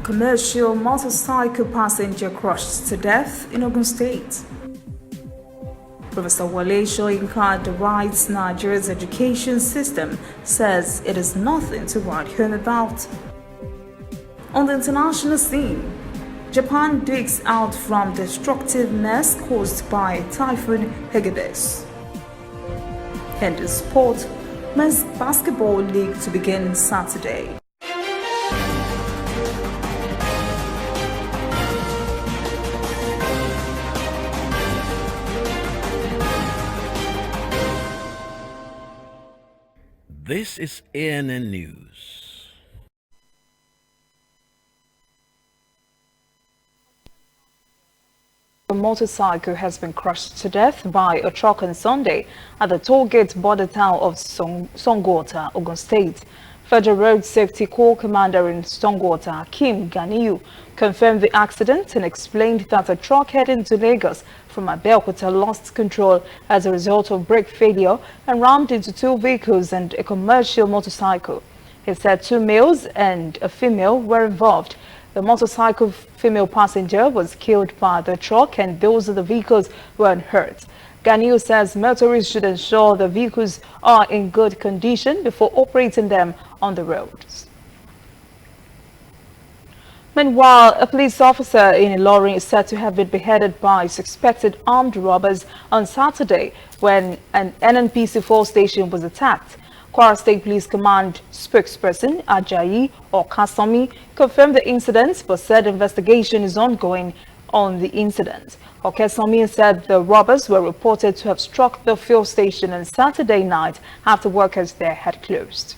Commercial motorcycle passenger crushed to death in Ogun State. Professor Wale Soyinka derides Nigeria's education system, says it is nothing to write home about. On the international scene, Japan digs out from destructive mess caused by Typhoon Hagibis. And in sport, Men's Basketball League to begin Saturday. This is ANN News. A motorcycle has been crushed to death by a truck on Sunday at the toll gate border town of Songota, Ogun State. Federal Road Safety Corps Commander in Songota, Kim Ganiyu, confirmed the accident and explained that a truck heading to Lagos from Abeokuta lost control as a result of brake failure and rammed into two vehicles and a commercial motorcycle. He said 2 males and a female were involved. The motorcycle female passenger was killed by the truck and those of the vehicles were unhurt. Ganiyu says motorists should ensure the vehicles are in good condition before operating them on the roads. Meanwhile, a police officer in Ilorin is said to have been beheaded by suspected armed robbers on Saturday when an NNPC 4 station was attacked. Kwara State Police Command spokesperson Ajayi Okasami confirmed the incident but said investigation is ongoing on the incident. Okasami said the robbers were reported to have struck the fuel station on Saturday night after workers there had closed.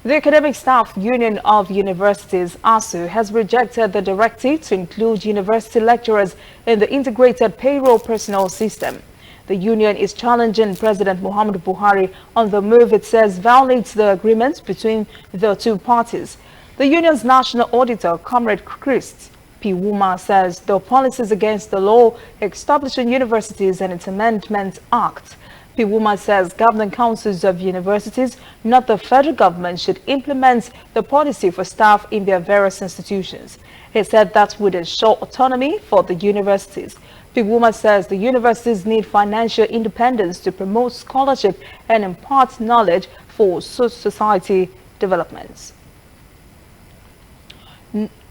The Academic Staff Union of Universities, ASU, has rejected the directive to include university lecturers in the integrated payroll personnel system. The union is challenging President Muhammadu Buhari on the move it says violates the agreement between the two parties. The union's national auditor, Comrade Christ P. Wuma, says the policies against the law establishing universities and its Amendment Act. P. Wuma says governing councils of universities, not the federal government, should implement the policy for staff in their various institutions. He said that would ensure autonomy for the universities. P. Wuma says the universities need financial independence to promote scholarship and impart knowledge for society developments.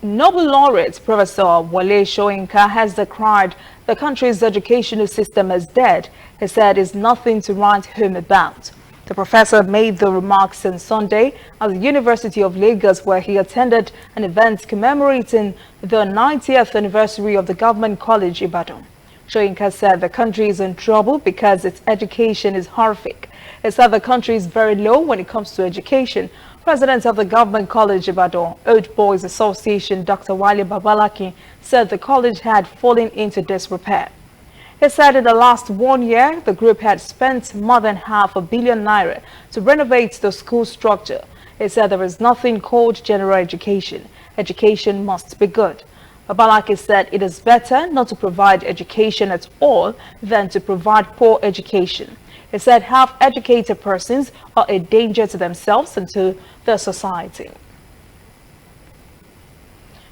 Nobel laureate Professor Wale Soyinka has decried the country's educational system as dead. He said it's nothing to write home about. The professor made the remarks on Sunday at the University of Lagos, where he attended an event commemorating the 90th anniversary of the Government College Ibadan. Soyinka said the country is in trouble because its education is horrific. He said the country is very low when it comes to education. President of the Government College Ibadan, Old Boys Association, Dr. Wale Babalaki, said the college had fallen into disrepair. He said in the last 1 year, the group had spent more than ₹500 million to renovate the school structure. He said there is nothing called general education. Education must be good. Babalaki said it is better not to provide education at all than to provide poor education. He said half-educated persons are a danger to themselves and to the society.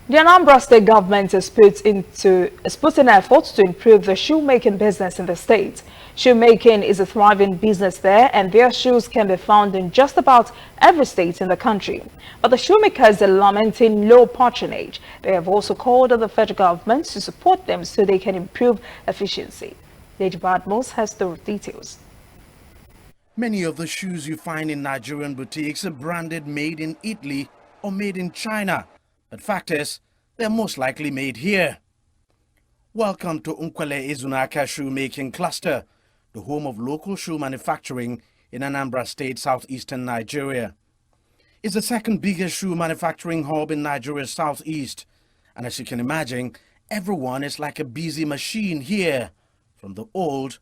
The Anambra State government has put in efforts to improve the shoemaking business in the state. Shoemaking is a thriving business there, and their shoes can be found in just about every state in the country. But the shoemakers are lamenting low patronage. They have also called on the federal government to support them so they can improve efficiency. Lady Badmos has the details. Many of the shoes you find in Nigerian boutiques are branded made in Italy or made in China. But fact is, they're most likely made here. Welcome to Nkwele Izunaka Shoemaking Cluster, the home of local shoe manufacturing in Anambra State, southeastern Nigeria. It's the second biggest shoe manufacturing hub in Nigeria's southeast. And as you can imagine, everyone is like a busy machine here, from the old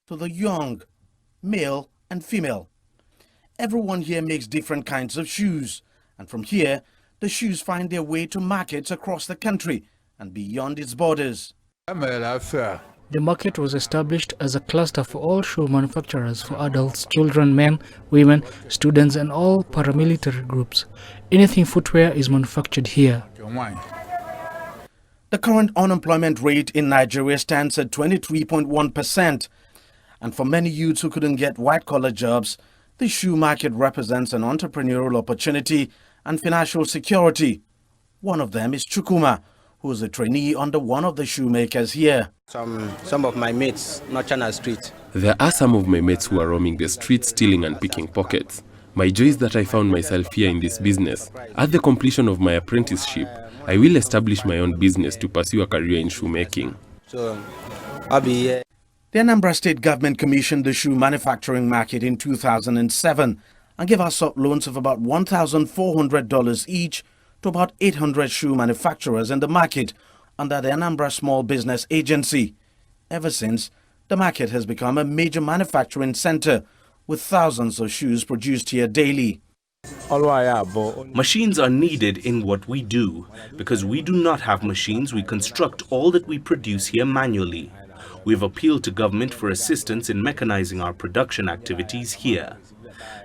to the young, male and female. Everyone here makes different kinds of shoes, and from here, the shoes find their way to markets across the country and beyond its borders. The market was established as a cluster for all shoe manufacturers for adults, children, men, women, students, and all paramilitary groups. Anything footwear is manufactured here. The current unemployment rate in Nigeria stands at 23.1%. And for many youths who couldn't get white-collar jobs, the shoe market represents an entrepreneurial opportunity and financial security. One of them is Chukuma, who is a trainee under one of the shoemakers here. Some of my mates, not China Street. There are some of my mates who are roaming the streets, stealing and picking pockets. My joy is that I found myself here in this business. At the completion of my apprenticeship, I will establish my own business to pursue a career in shoemaking. So, I'll be here. The Anambra State government commissioned the shoe manufacturing market in 2007 and gave us loans of about $1,400 each to about 800 shoe manufacturers in the market under the Anambra Small Business Agency. Ever since, the market has become a major manufacturing center with thousands of shoes produced here daily. Machines are needed in what we do. Because we do not have machines, we construct all that we produce here manually. We've appealed to government for assistance in mechanizing our production activities here.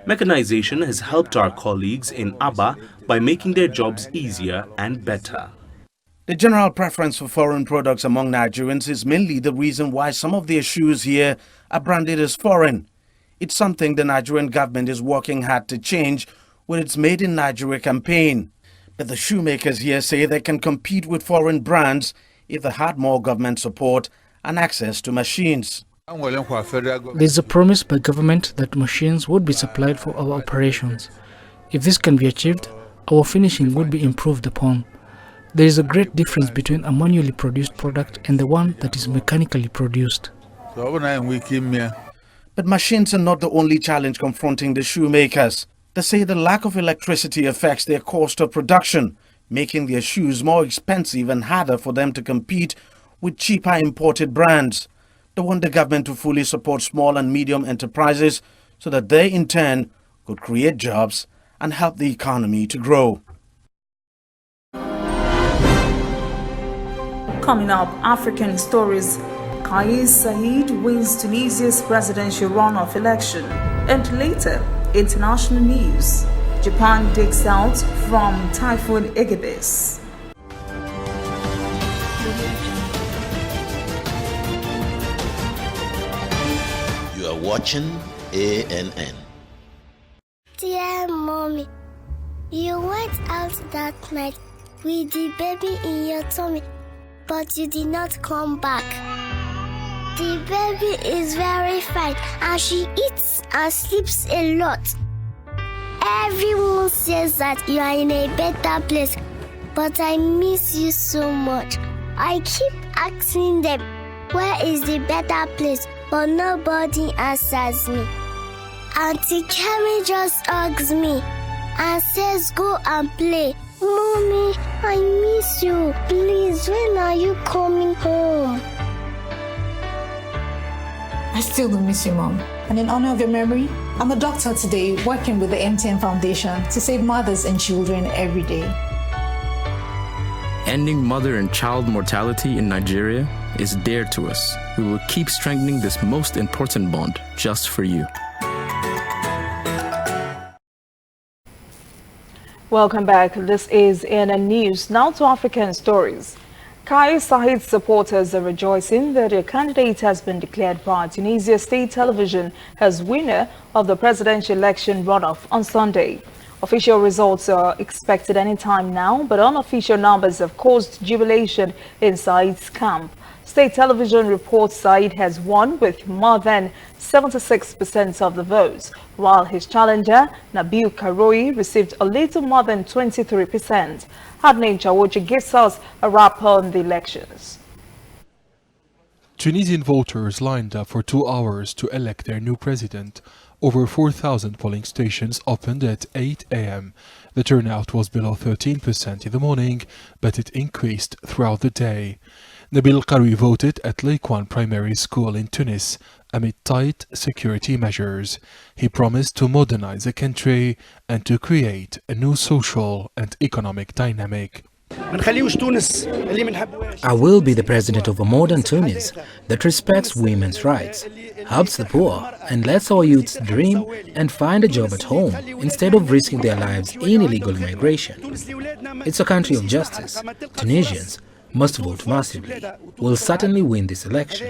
Mechanization has helped our colleagues in Aba by making their jobs easier and better. The general preference for foreign products among Nigerians is mainly the reason why some of their shoes here are branded as foreign. It's something the Nigerian government is working hard to change with its Made in Nigeria campaign. But the shoemakers here say they can compete with foreign brands if they had more government support and access to machines. There's a promise by government that machines would be supplied for our operations. If this can be achieved, our finishing would be improved upon. There is a great difference between a manually produced product and the one that is mechanically produced. But machines are not the only challenge confronting the shoemakers. They say the lack of electricity affects their cost of production, making their shoes more expensive and harder for them to compete with cheaper imported brands. They want the government to fully support small and medium enterprises so that they in turn could create jobs and help the economy to grow. Coming up, African stories. Kais Saied wins Tunisia's presidential runoff election. And later, international news. Japan digs out from Typhoon Igibis. You are watching ANN. Dear mommy, you went out that night with the baby in your tummy, but you did not come back. The baby is very fine and she eats and sleeps a lot. Everyone says that you are in a better place, but I miss you so much. I keep asking them, where is the better place? But nobody answers me. Auntie Carrie just hugs me and says, go and play. Mommy, I miss you. Please, when are you coming home? I still do miss you, Mom. And in honor of your memory, I'm a doctor today working with the MTN Foundation to save mothers and children every day. Ending mother and child mortality in Nigeria is dear to us. We will keep strengthening this most important bond just for you. Welcome back. This is ANN News. Now to African stories. Kais Saied's supporters are rejoicing that a candidate has been declared by Tunisia State Television as winner of the presidential election runoff on Sunday. Official results are expected anytime now, but unofficial numbers have caused jubilation in Saied's camp. State Television reports Saied has won with more than 76% of the votes, while his challenger, Nabil Karoui, received a little more than 23%. Hadnain Chawoji gives us a wrap on the elections. Tunisian voters lined up for 2 hours to elect their new president. Over 4,000 polling stations opened at 8 a.m. The turnout was below 13% in the morning, but it increased throughout the day. Nabil Karoui voted at Laekwan Primary School in Tunis amid tight security measures. He promised to modernize the country and to create a new social and economic dynamic. I will be the president of a modern Tunis that respects women's rights, helps the poor, and lets our youths dream and find a job at home instead of risking their lives in illegal migration. It's a country of justice. Tunisians must vote massively. We'll certainly win this election.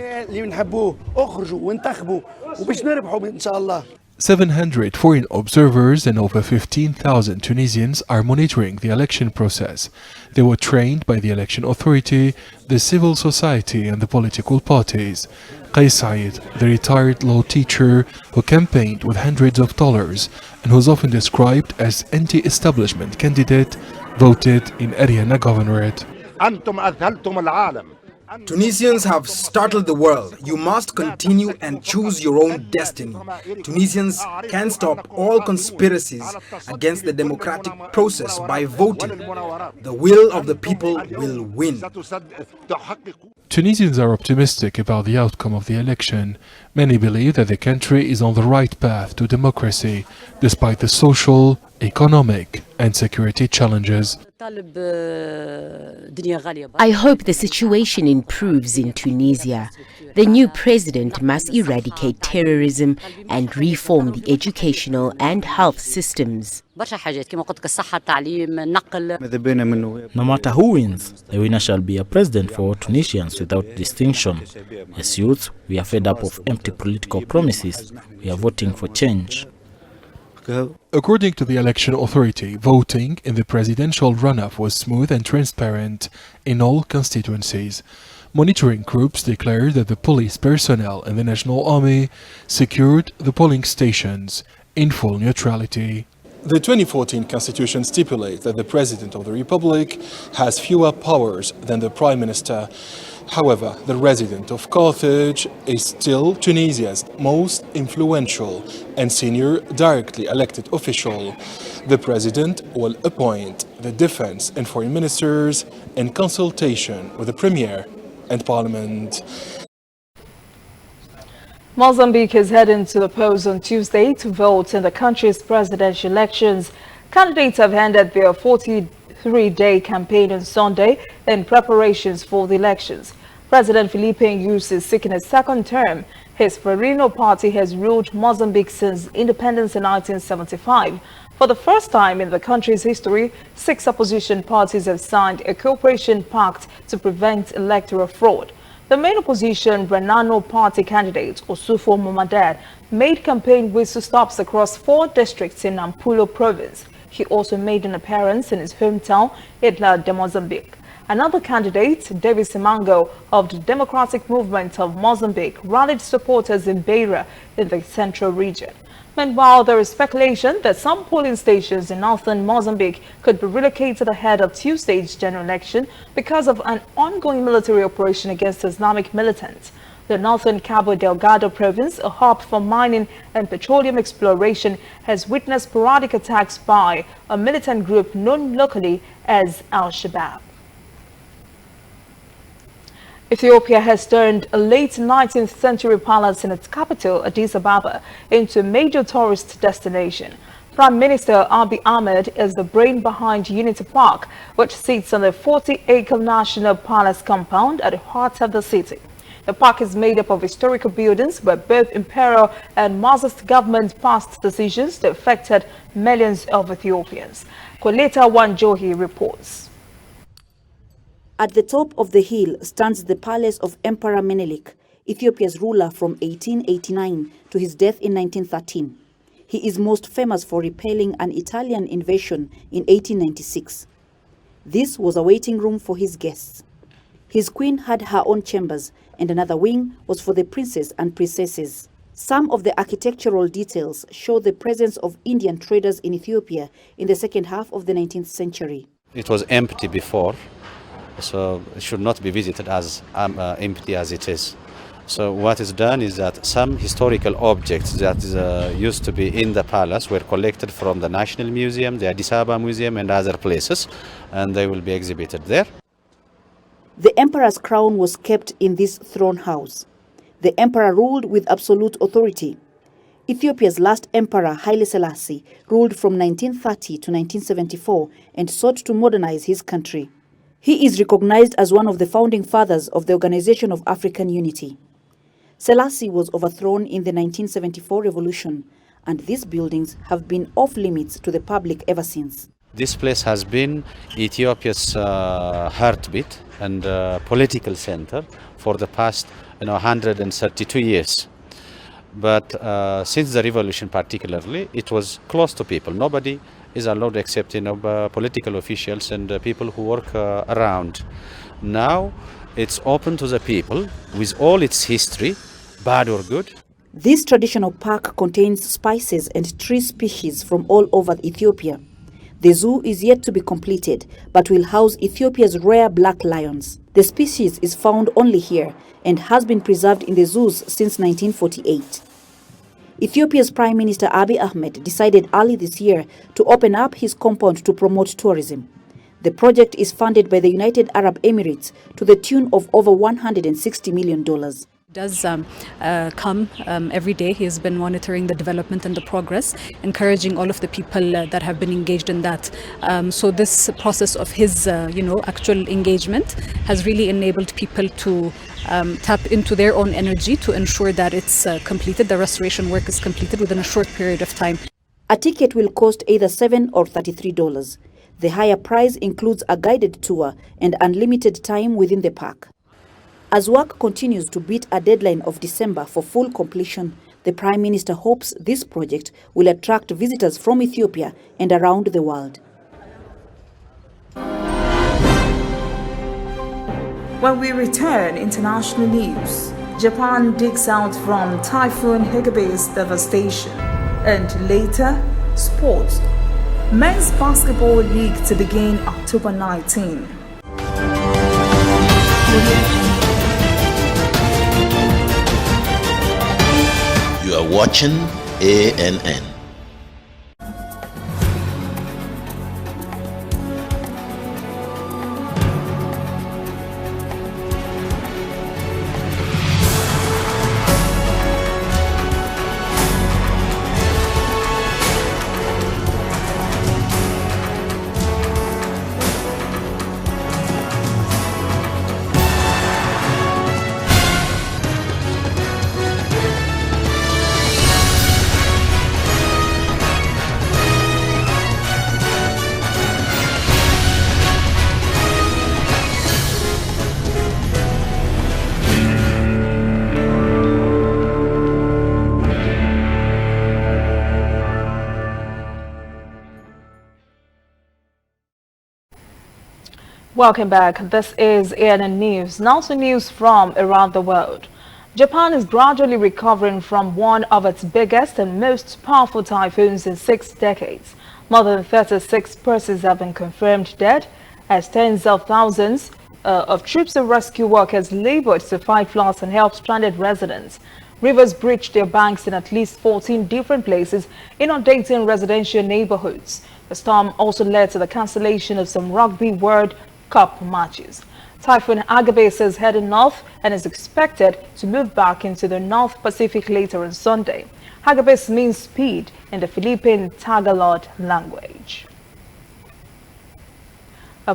700 foreign observers and over 15,000 Tunisians are monitoring the election process. They were trained by the election authority, the civil society and the political parties. Qais Said, the retired law teacher who campaigned with hundreds of dollars and who's often described as anti-establishment candidate, voted in Ariana governorate. Tunisians have startled the world. You must continue and choose your own destiny. Tunisians can stop all conspiracies against the democratic process by voting. The will of the people will win. Tunisians are optimistic about the outcome of the election. Many believe that the country is on the right path to democracy, despite the social, economic and security challenges. I hope the situation improves in Tunisia. The new president must eradicate terrorism and reform the educational and health systems. No matter who wins, the winner shall be a president for all Tunisians without distinction. As youth, we are fed up of empty political promises. We are voting for change. According to the election authority, voting in the presidential runoff was smooth and transparent in all constituencies. Monitoring groups declared that the police personnel and the National Army secured the polling stations in full neutrality. The 2014 constitution stipulates that the President of the Republic has fewer powers than the Prime Minister. However, the resident of Carthage is still Tunisia's most influential and senior directly elected official. The President will appoint the defense and foreign ministers in consultation with the Premier and Parliament. Mozambique is heading to the polls on Tuesday to vote in the country's presidential elections. Candidates have ended their 43-day campaign on Sunday in preparations for the elections. President Filipe Nyusi is seeking a second term. His Frelimo party has ruled Mozambique since independence in 1975. For the first time in the country's history, 6 opposition parties have signed a cooperation pact to prevent electoral fraud. The main opposition Renano party candidate Osufo Momadad made campaign whistle stops across 4 districts in Nampula province. He also made an appearance in his hometown, Idla de Mozambique. Another candidate, David Simango of the Democratic Movement of Mozambique, rallied supporters in Beira in the central region. Meanwhile, there is speculation that some polling stations in northern Mozambique could be relocated ahead of Tuesday's general election because of an ongoing military operation against Islamic militants. The northern Cabo Delgado province, a hub for mining and petroleum exploration, has witnessed sporadic attacks by a militant group known locally as Al-Shabaab. Ethiopia has turned a late 19th century palace in its capital, Addis Ababa, into a major tourist destination. Prime Minister Abiy Ahmed is the brain behind Unity Park, which sits on the 40-acre National Palace compound at the heart of the city. The park is made up of historical buildings where both imperial and Marxist government passed decisions that affected millions of Ethiopians. Koleta Wanjohi reports. At the top of the hill stands the palace of Emperor Menelik, Ethiopia's ruler from 1889 to his death in 1913. He is most famous for repelling an Italian invasion in 1896. This was a waiting room for his guests. His queen had her own chambers, and another wing was for the princes and princesses. Some of the architectural details show the presence of Indian traders in Ethiopia in the second half of the 19th century. It was empty before, so it should not be visited as empty as it is. So what is done is that some historical objects that used to be in the palace were collected from the National Museum, the Addis Ababa Museum and other places, and they will be exhibited there. The emperor's crown was kept in this throne house. The emperor ruled with absolute authority. Ethiopia's last emperor, Haile Selassie, ruled from 1930 to 1974 and sought to modernize his country. He is recognized as one of the founding fathers of the Organization of African Unity. Selassie was overthrown in the 1974 revolution, and these buildings have been off limits to the public ever since. This place has been Ethiopia's heartbeat and political center for the past 132 years. But since the revolution particularly, it was close to people. Nobody is allowed except political officials and people who work around. Now it's open to the people with all its history, bad or good. This traditional park contains spices and tree species from all over Ethiopia. The zoo is yet to be completed, but will house Ethiopia's rare black lions. The species is found only here and has been preserved in the zoos since 1948. Ethiopia's Prime Minister Abiy Ahmed decided early this year to open up his compound to promote tourism. The project is funded by the United Arab Emirates to the tune of over $160 million. Does come every day. He has been monitoring the development and the progress, encouraging all of the people that have been engaged in that. So this process of his, actual engagement has really enabled people to tap into their own energy to ensure that it's completed, the restoration work is completed within a short period of time. A ticket will cost either $7 or $33. The higher price includes a guided tour and unlimited time within the park. As work continues to beat a deadline of December for full completion, the Prime Minister hopes this project will attract visitors from Ethiopia and around the world. When we return, international news. Japan digs out from Typhoon Hagebe's devastation. And later, sports. Men's Basketball League to begin October 19. You are watching ANN. Welcome back. This is ANN News. Now to news from around the world. Japan is gradually recovering from one of its biggest and most powerful typhoons in 6 decades. More than 36 persons have been confirmed dead, as tens of thousands of troops and rescue workers labored to fight floods and help stranded residents. Rivers breached their banks in at least 14 different places, inundating residential neighborhoods. The storm also led to the cancellation of some Rugby World Cup matches. Typhoon Hagibis is heading north and is expected to move back into the North Pacific later on Sunday. Hagibis means speed in the Philippine Tagalog language.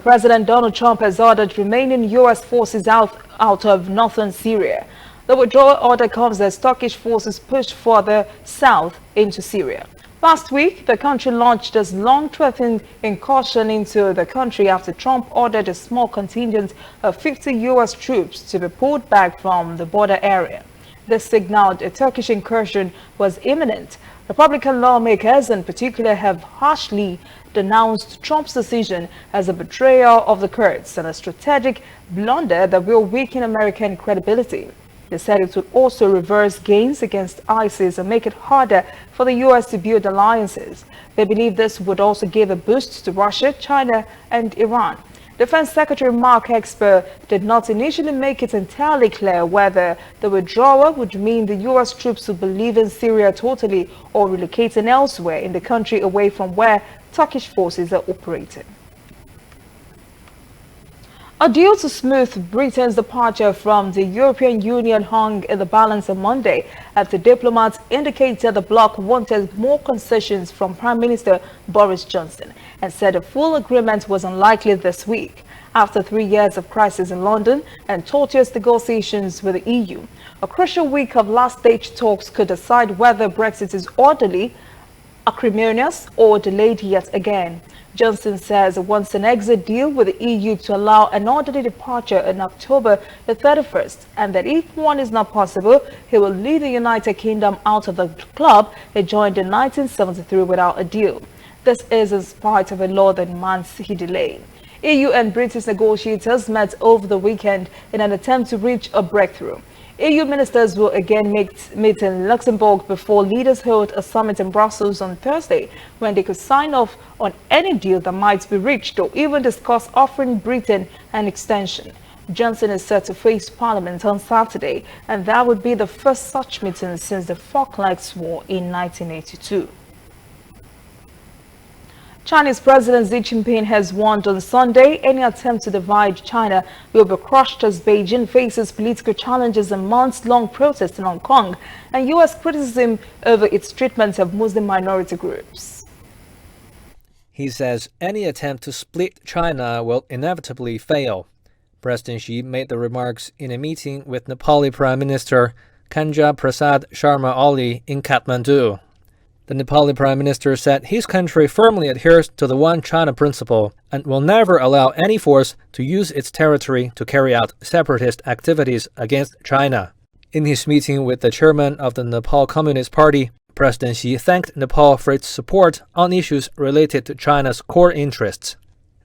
President Donald Trump has ordered remaining U.S. forces out of northern Syria. The withdrawal order comes as Turkish forces push further south into Syria. Last week, the country launched its long-threatened incursion into the country after Trump ordered a small contingent of 50 U.S. troops to be pulled back from the border area. This signaled a Turkish incursion was imminent. Republican lawmakers in particular have harshly denounced Trump's decision as a betrayal of the Kurds and a strategic blunder that will weaken American credibility. They said it would also reverse gains against ISIS and make it harder for the U.S. to build alliances. They believe this would also give a boost to Russia, China, and Iran. Defense Secretary Mark Esper did not initially make it entirely clear whether the withdrawal would mean the U.S. troops would be leaving Syria totally or relocating elsewhere in the country away from where Turkish forces are operating. A deal to smooth Britain's departure from the European Union hung in the balance on Monday after diplomats indicated the bloc wanted more concessions from Prime Minister Boris Johnson and said a full agreement was unlikely this week. after 3 years of crisis in London and tortuous negotiations with the EU. A crucial week of last-stage talks could decide whether Brexit is orderly, acrimonious, or delayed yet again. Johnson says he wants an exit deal with the EU to allow an orderly departure on October the 31st, and that if one is not possible, he will lead the United Kingdom out of the club he joined in 1973 without a deal. This is in spite of a law that months he delayed. EU and British negotiators met over the weekend in an attempt to reach a breakthrough. EU ministers will again meet in Luxembourg before leaders hold a summit in Brussels on Thursday, when they could sign off on any deal that might be reached or even discuss offering Britain an extension. Johnson is set to face Parliament on Saturday, and that would be the first such meeting since the Falklands War in 1982. Chinese President Xi Jinping has warned on Sunday any attempt to divide China will be crushed as Beijing faces political challenges and months-long protests in Hong Kong and U.S. criticism over its treatment of Muslim minority groups. He says any attempt to split China will inevitably fail. President Xi made the remarks in a meeting with Nepali Prime Minister Kanja Prasad Sharma Oli in Kathmandu. The Nepali Prime Minister said his country firmly adheres to the One China principle and will never allow any force to use its territory to carry out separatist activities against China. In his meeting with the chairman of the Nepal Communist Party, President Xi thanked Nepal for its support on issues related to China's core interests.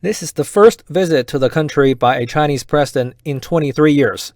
This is the first visit to the country by a Chinese president in 23 years.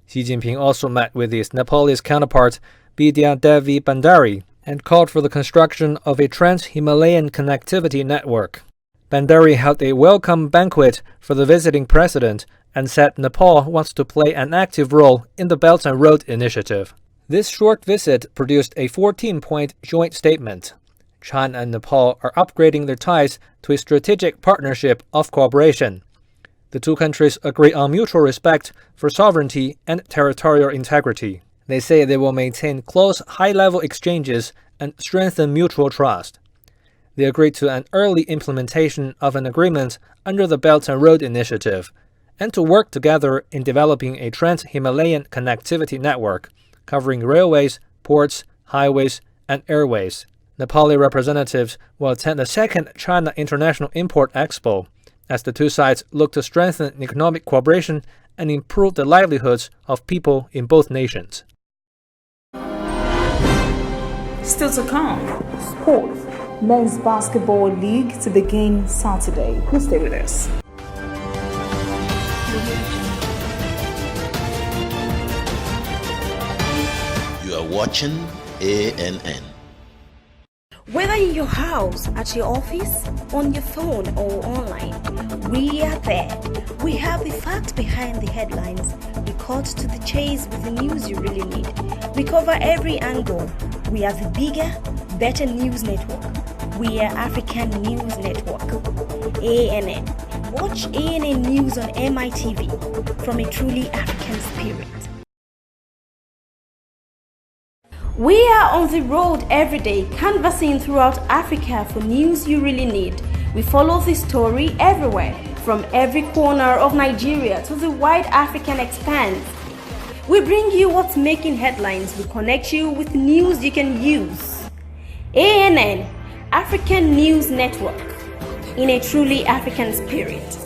Xi Jinping also met with his Nepalese counterpart, Bidya Devi Bhandari, and called for the construction of a trans-Himalayan connectivity network. Bhandari held a welcome banquet for the visiting president and said Nepal wants to play an active role in the Belt and Road Initiative. This short visit produced a 14-point joint statement. China and Nepal are upgrading their ties to a strategic partnership of cooperation. The two countries agree on mutual respect for sovereignty and territorial integrity. They say they will maintain close, high-level exchanges and strengthen mutual trust. They agreed to an early implementation of an agreement under the Belt and Road Initiative, and to work together in developing a trans-Himalayan connectivity network covering railways, ports, highways, and airways. Nepali representatives will attend the second China International Import Expo, as the two sides look to strengthen economic cooperation and improve the livelihoods of people in both nations. Still to come, sports, men's basketball league to begin Saturday. Please stay with us. You are watching ANN. Whether in your house, at your office, on your phone or online, we are there. We have the facts behind the headlines. We cut to the chase with the news you really need. We cover every angle. We are the bigger, better news network. We are African News Network. ANN. Watch ANN News on MITV from a truly African spirit. We are on the road every day, canvassing throughout Africa for news you really need. We follow the story everywhere, from every corner of Nigeria to the wide African expanse. We bring you what's making headlines. We connect you with news you can use. ANN, African News Network, in a truly African spirit.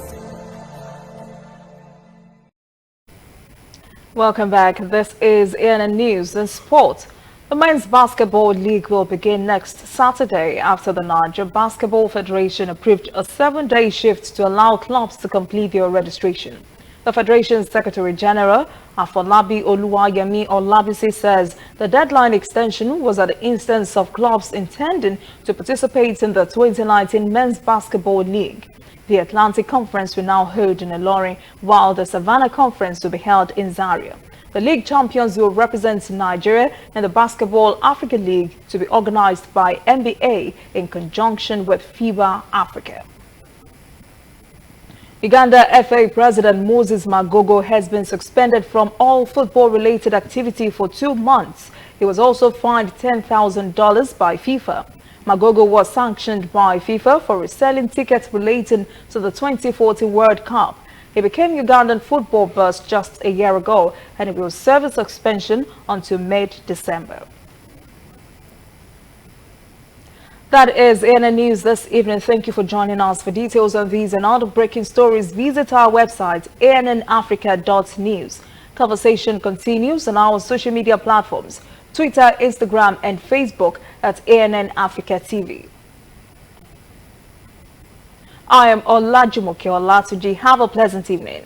Welcome back. This is ANN News and Sport. The Men's Basketball League will begin next Saturday after the Niger Basketball Federation approved a 7-day shift to allow clubs to complete their registration. The Federation's Secretary General, Afolabi Oluwayemi Olabisi, says the deadline extension was at the instance of clubs intending to participate in the 2019 Men's Basketball League. The Atlantic Conference will now hold in Ilorin, while the Savannah Conference will be held in Zaria. The league champions will represent Nigeria in the Basketball Africa League, to be organized by NBA in conjunction with FIBA Africa. Uganda FA President Moses Magogo has been suspended from all football-related activity for 2 months. He was also fined $10,000 by FIFA. Magogo was sanctioned by FIFA for reselling tickets relating to the 2040 World Cup. He became Ugandan football boss just a year ago, and he will serve his suspension until mid-December. That is ANN News this evening. Thank you for joining us. For details on these and other breaking stories, visit our website, annafrica.news. Conversation continues on our social media platforms, Twitter, Instagram, and Facebook at ANN Africa TV. I am Olajumoke Olatuji. Have a pleasant evening.